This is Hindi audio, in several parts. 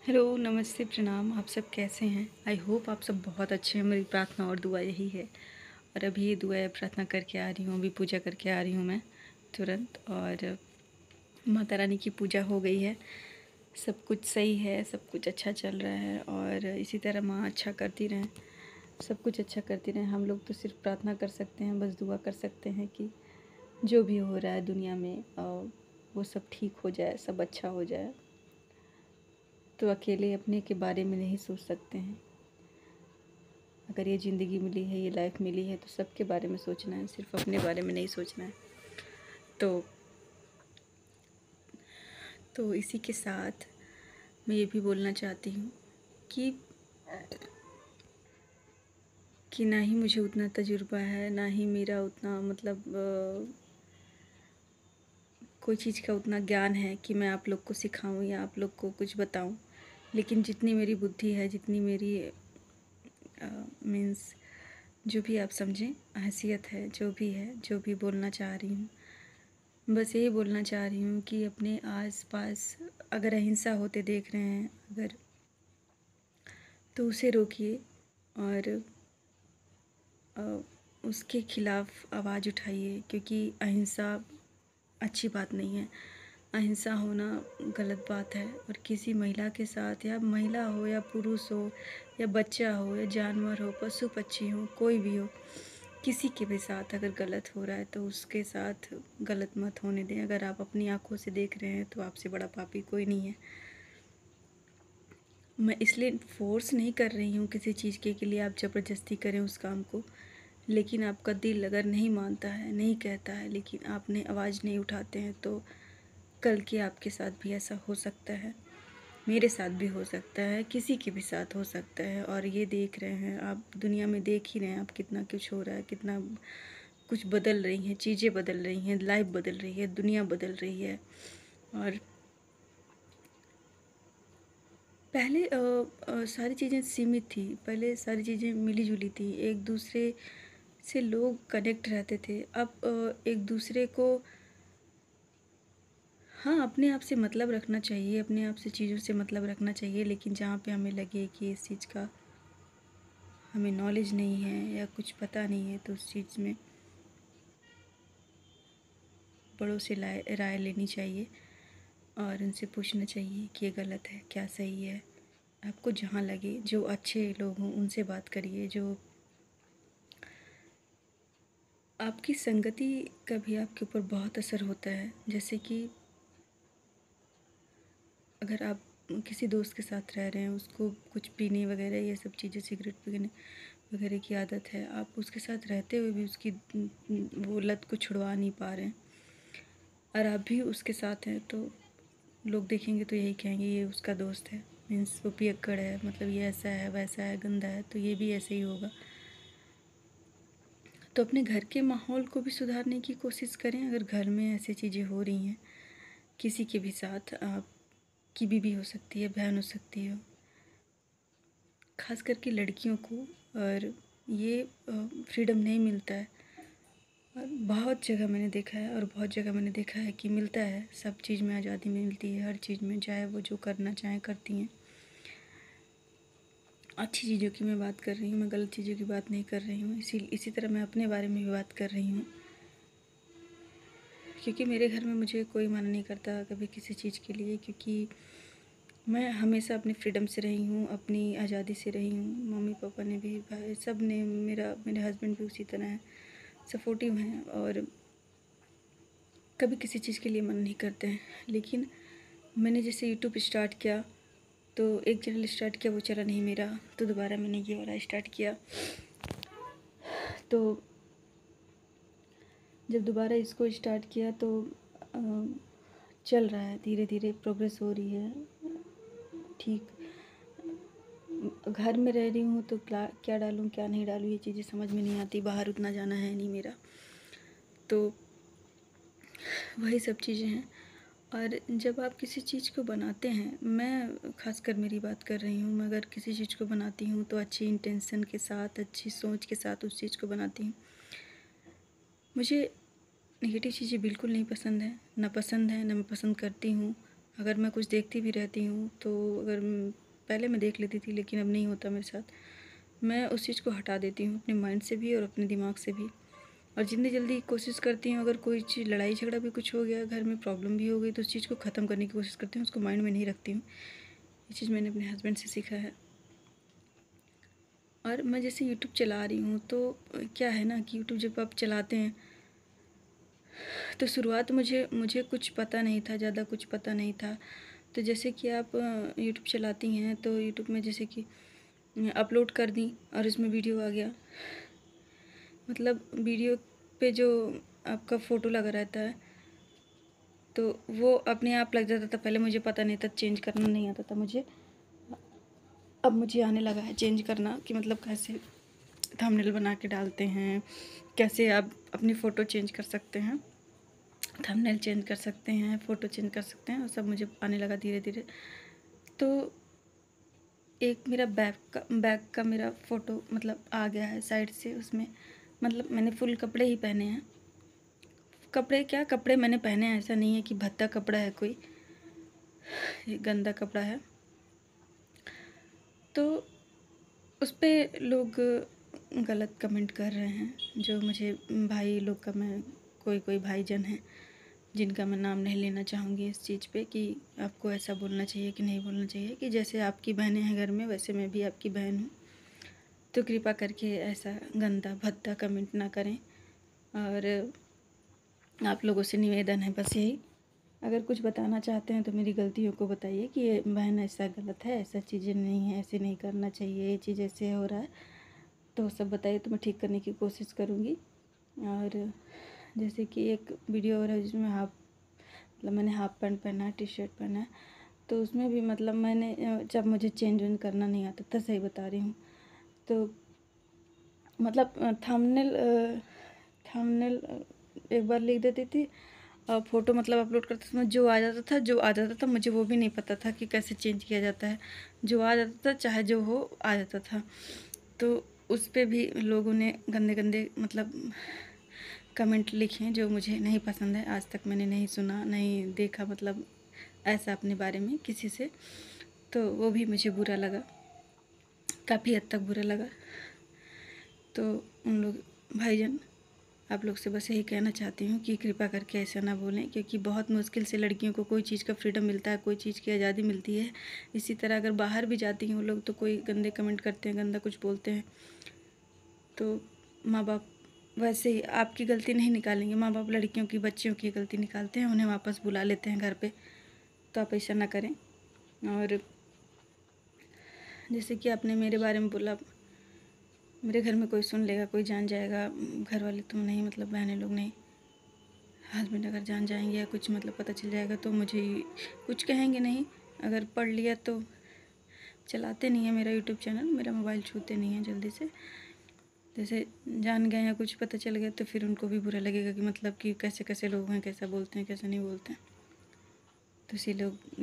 हेलो, नमस्ते, प्रणाम। आप सब कैसे हैं? आई होप आप सब बहुत अच्छे हैं। मेरी प्रार्थना और दुआ यही है। और अभी ये दुआ प्रार्थना करके आ रही हूँ, अभी पूजा करके आ रही हूँ मैं तुरंत। और माता रानी की पूजा हो गई है, सब कुछ सही है, सब कुछ अच्छा चल रहा है। और इसी तरह माँ अच्छा करती रहें, सब कुछ अच्छा करती रहें। हम लोग तो सिर्फ प्रार्थना कर सकते हैं, बस दुआ कर सकते हैं कि जो भी हो रहा है दुनिया में वो सब ठीक हो जाए, सब अच्छा हो जाए। तो अकेले अपने के बारे में नहीं सोच सकते हैं। अगर ये ज़िंदगी मिली है, ये लाइफ मिली है, तो सबके बारे में सोचना है, सिर्फ अपने बारे में नहीं सोचना है। तो इसी के साथ मैं ये भी बोलना चाहती हूँ कि ना ही मुझे उतना तजुर्बा है, ना ही मेरा उतना मतलब कोई चीज़ का उतना ज्ञान है कि मैं आप लोग को सिखाऊं या आप लोग को कुछ बताऊं। लेकिन जितनी मेरी बुद्धि है, जितनी मेरी मीन्स जो भी आप समझें हैसियत है, जो भी है, जो भी बोलना चाह रही हूँ, बस यही बोलना चाह रही हूँ कि अपने आसपास अगर अहिंसा होते देख रहे हैं अगर, तो उसे रोकिए और उसके खिलाफ़ आवाज़ उठाइए, क्योंकि अहिंसा अच्छी बात नहीं है। अहिंसा होना गलत बात है। और किसी महिला के साथ, या महिला हो या पुरुष हो या बच्चा हो या जानवर हो, पशु पक्षी हो, कोई भी हो, किसी के भी साथ अगर गलत हो रहा है तो उसके साथ गलत मत होने दें। अगर आप अपनी आंखों से देख रहे हैं तो आपसे बड़ा पापी कोई नहीं है। मैं इसलिए फोर्स नहीं कर रही हूँ किसी चीज़ के लिए आप ज़बरदस्ती करें उस काम को। लेकिन आपका दिल अगर नहीं मानता है, नहीं कहता है, लेकिन आपने आवाज़ नहीं उठाते हैं, तो कल के आपके साथ भी ऐसा हो सकता है, मेरे साथ भी हो सकता है, किसी के भी साथ हो सकता है। और ये देख रहे हैं आप, दुनिया में देख ही रहे हैं आप, कितना कुछ हो रहा है, कितना कुछ बदल रही हैं, चीज़ें बदल रही हैं, लाइफ बदल रही है, दुनिया बदल रही है। और पहले सारी चीज़ें सीमित थी, पहले सारी चीज़ें मिली जुली थी, एक दूसरे से लोग कनेक्ट रहते थे। अब एक दूसरे को, हाँ, अपने आप से मतलब रखना चाहिए, अपने आप से चीज़ों से मतलब रखना चाहिए, लेकिन जहाँ पे हमें लगे कि इस चीज़ का हमें नॉलेज नहीं है या कुछ पता नहीं है, तो उस चीज़ में बड़ों से राय लेनी चाहिए और उनसे पूछना चाहिए कि ये गलत है, क्या सही है। आपको जहाँ लगे, जो अच्छे लोग हों उनसे बात करिए। जो आपकी संगति का भी आपके ऊपर बहुत असर होता है। जैसे कि अगर आप किसी दोस्त के साथ रह रहे हैं, उसको कुछ पीने वगैरह ये सब चीज़ें, सिगरेट पीने वगैरह की आदत है, आप उसके साथ रहते हुए भी उसकी वो लत को छुड़वा नहीं पा रहे हैं, और आप भी उसके साथ हैं, तो लोग देखेंगे तो यही कहेंगे ये उसका दोस्त है, मीन्स वो पियक्कड़ है, मतलब ये ऐसा है, वैसा है, गंदा है, तो ये भी ऐसे ही होगा। तो अपने घर के माहौल को भी सुधारने की कोशिश करें। अगर घर में ऐसी चीज़ें हो रही हैं किसी के भी साथ, आपकी बीवी हो सकती है, बहन हो सकती है, खास करके लड़कियों को, और ये फ्रीडम नहीं मिलता है। और बहुत जगह मैंने देखा है, और बहुत जगह मैंने देखा है कि मिलता है, सब चीज़ में आज़ादी मिलती है, हर चीज़ में, चाहे वो जो करना चाहें करती हैं। अच्छी चीज़ों की मैं बात कर रही हूँ, मैं गलत चीज़ों की बात नहीं कर रही हूँ। इसी तरह मैं अपने बारे में भी बात कर रही हूँ, क्योंकि मेरे घर में मुझे कोई मना नहीं करता कभी किसी चीज़ के लिए, क्योंकि मैं हमेशा अपनी फ्रीडम से रही हूँ, अपनी आज़ादी से रही हूँ। मम्मी पापा ने भी, भाई सब ने, मेरे हस्बैंड भी उसी तरह हैं, सपोर्टिव हैं, और कभी किसी चीज़ के लिए मन नहीं करते हैं। लेकिन मैंने जैसे यूट्यूब स्टार्ट किया, तो एक चैनल स्टार्ट किया, वो चला नहीं मेरा, तो दोबारा मैंने ये वाला स्टार्ट किया। तो जब दोबारा इसको स्टार्ट किया तो चल रहा है, धीरे धीरे प्रोग्रेस हो रही है, ठीक। घर में रह रही हूँ तो क्या डालूँ क्या नहीं डालूँ ये चीज़ें समझ में नहीं आती, बाहर उतना जाना है नहीं मेरा, तो वही सब चीज़ें हैं। और जब आप किसी चीज़ को बनाते हैं, मैं खासकर मेरी बात कर रही हूँ, मैं अगर किसी चीज़ को बनाती हूँ तो अच्छी इंटेंशन के साथ, अच्छी सोच के साथ उस चीज़ को बनाती हूँ। मुझे नेगेटिव चीज़ें बिल्कुल नहीं पसंद है, ना पसंद है, ना मैं पसंद करती हूँ। अगर मैं कुछ देखती भी रहती हूँ तो पहले मैं देख लेती थी, लेकिन अब नहीं होता मेरे साथ। मैं उस चीज़ को हटा देती हूँ अपने माइंड से भी और अपने दिमाग से भी, और जितनी जल्दी कोशिश करती हूँ, अगर कोई चीज़ लड़ाई झगड़ा भी कुछ हो गया, घर में प्रॉब्लम भी हो गई, तो उस चीज़ को ख़त्म करने की कोशिश करती हूँ, उसको माइंड में नहीं रखती हूँ। ये चीज़ मैंने अपने हस्बैंड से सीखा है। और मैं जैसे यूट्यूब चला रही हूँ तो क्या है ना कि यूट्यूब जब आप चलाते हैं तो शुरुआत मुझे कुछ पता नहीं था, ज़्यादा कुछ पता नहीं था। तो जैसे कि आप यूट्यूब चलाती हैं तो यूट्यूब में जैसे कि अपलोड कर दी और इसमें वीडियो आ गया, मतलब वीडियो पे जो आपका फ़ोटो लगा रहता है तो वो अपने आप लग जाता था। पहले मुझे पता नहीं था, चेंज करना नहीं आता था मुझे। अब मुझे आने लगा है चेंज करना, कि मतलब कैसे थंबनेल बना के डालते हैं, कैसे आप अपनी फ़ोटो चेंज कर सकते हैं, थंबनेल चेंज कर सकते हैं, फ़ोटो चेंज कर सकते हैं, और सब मुझे आने लगा धीरे धीरे। तो एक मेरा बैक का मेरा फ़ोटो मतलब आ गया है साइड से, उसमें मतलब मैंने फुल कपड़े ही पहने हैं। कपड़े क्या कपड़े मैंने पहने हैं, ऐसा नहीं है कि भद्दा कपड़ा है कोई, ये गंदा कपड़ा है। तो उस पर लोग गलत कमेंट कर रहे हैं, जो मुझे भाई लोग का, मैं कोई भाईजन हैं जिनका मैं नाम नहीं लेना चाहूँगी इस चीज़ पे, कि आपको ऐसा बोलना चाहिए कि नहीं बोलना चाहिए, कि जैसे आपकी बहनें हैं घर में वैसे मैं भी आपकी बहन हूँ। तो कृपा करके ऐसा गंदा भद्दा कमेंट ना करें। और आप लोगों से निवेदन है बस यही, अगर कुछ बताना चाहते हैं तो मेरी गलतियों को बताइए कि ये बहन ऐसा गलत है, ऐसा चीज़ें नहीं है, ऐसे नहीं करना चाहिए, ये चीज़ ऐसे हो रहा है, तो सब बताइए तो मैं ठीक करने की कोशिश करूँगी। और जैसे कि एक वीडियो हो रहा है जिसमें मतलब मैंने हाफ पैंट पहना है, टी शर्ट पहना है, तो उसमें भी मतलब मैंने जब मुझे चेंज वेंज करना नहीं आता था, सही बता रही हूँ, तो मतलब थंबनेल एक बार लिख देती थी और फ़ोटो मतलब अपलोड करते समय जो आ जाता था, मुझे वो भी नहीं पता था कि कैसे चेंज किया जाता है। जो आ जाता था चाहे जो हो आ जाता था। तो उस पे भी लोगों ने गंदे गंदे मतलब कमेंट लिखे हैं जो मुझे नहीं पसंद है। आज तक मैंने नहीं सुना, नहीं देखा मतलब ऐसा अपने बारे में किसी से, तो वो भी मुझे बुरा लगा, काफ़ी हद तक बुरा लगा। तो उन लोग भाईजान, आप लोग से बस यही कहना चाहती हूँ कि कृपा करके ऐसा ना बोलें, क्योंकि बहुत मुश्किल से लड़कियों को कोई चीज़ का फ्रीडम मिलता है, कोई चीज़ की आज़ादी मिलती है। इसी तरह अगर बाहर भी जाती हैं वो लोग तो कोई गंदे कमेंट करते हैं, गंदा कुछ बोलते हैं, तो माँ बाप वैसे ही आपकी गलती नहीं निकालेंगे। माँ बाप लड़कियों की, बच्चियों की गलती निकालते हैं, उन्हें वापस बुला लेते हैं घर पर। तो आप ऐसा ना करें। और जैसे कि आपने मेरे बारे में बोला, मेरे घर में कोई सुन लेगा, कोई जान जाएगा, घर वाले तो नहीं, मतलब बहनें लोग नहीं, हस्बैंड अगर जान जाएंगे या कुछ मतलब पता चल जाएगा तो मुझे कुछ कहेंगे नहीं। अगर पढ़ लिया तो चलाते नहीं है मेरा यूट्यूब चैनल, मेरा मोबाइल छूते नहीं है जल्दी से। जैसे जान गए या कुछ पता चल गया तो फिर उनको भी बुरा लगेगा कि मतलब कि कैसे कैसे लोग हैं, कैसा बोलते हैं, कैसा नहीं बोलते हैं। तो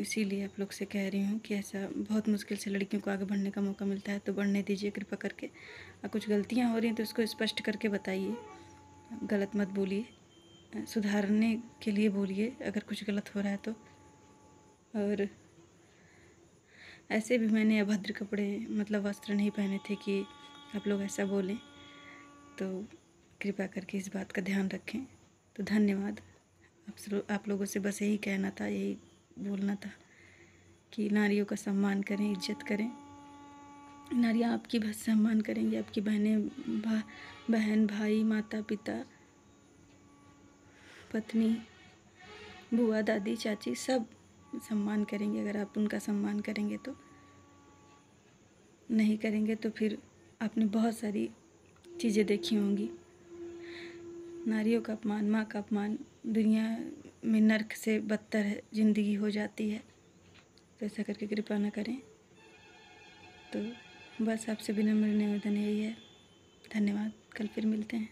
इसीलिए आप लोग से कह रही हूँ कि ऐसा बहुत मुश्किल से लड़कियों को आगे बढ़ने का मौका मिलता है, तो बढ़ने दीजिए कृपा करके। और कुछ गलतियाँ हो रही हैं तो उसको स्पष्ट करके बताइए, गलत मत बोलिए, सुधारने के लिए बोलिए अगर कुछ गलत हो रहा है तो। और ऐसे भी मैंने अभद्र कपड़े मतलब वस्त्र नहीं पहने थे कि आप लोग ऐसा बोलें, तो कृपा करके इस बात का ध्यान रखें। तो धन्यवाद। आप लोगों से बस यही कहना था, यही बोलना था कि नारियों का सम्मान करें, इज्जत करें। नारियाँ आपकी बस सम्मान करेंगी, आपकी बहन भाई, माता पिता, पत्नी, बुआ दादी चाची सब सम्मान करेंगे अगर आप उनका सम्मान करेंगे तो। नहीं करेंगे तो फिर आपने बहुत सारी चीज़ें देखी होंगी। नारियों का अपमान, माँ का अपमान दुनिया में नर्क से बदतर है, ज़िंदगी हो जाती है। तो ऐसा करके कृपा न करें। तो बस आपसे विनम्र निवेदन यही है। धन्यवाद। कल फिर मिलते हैं।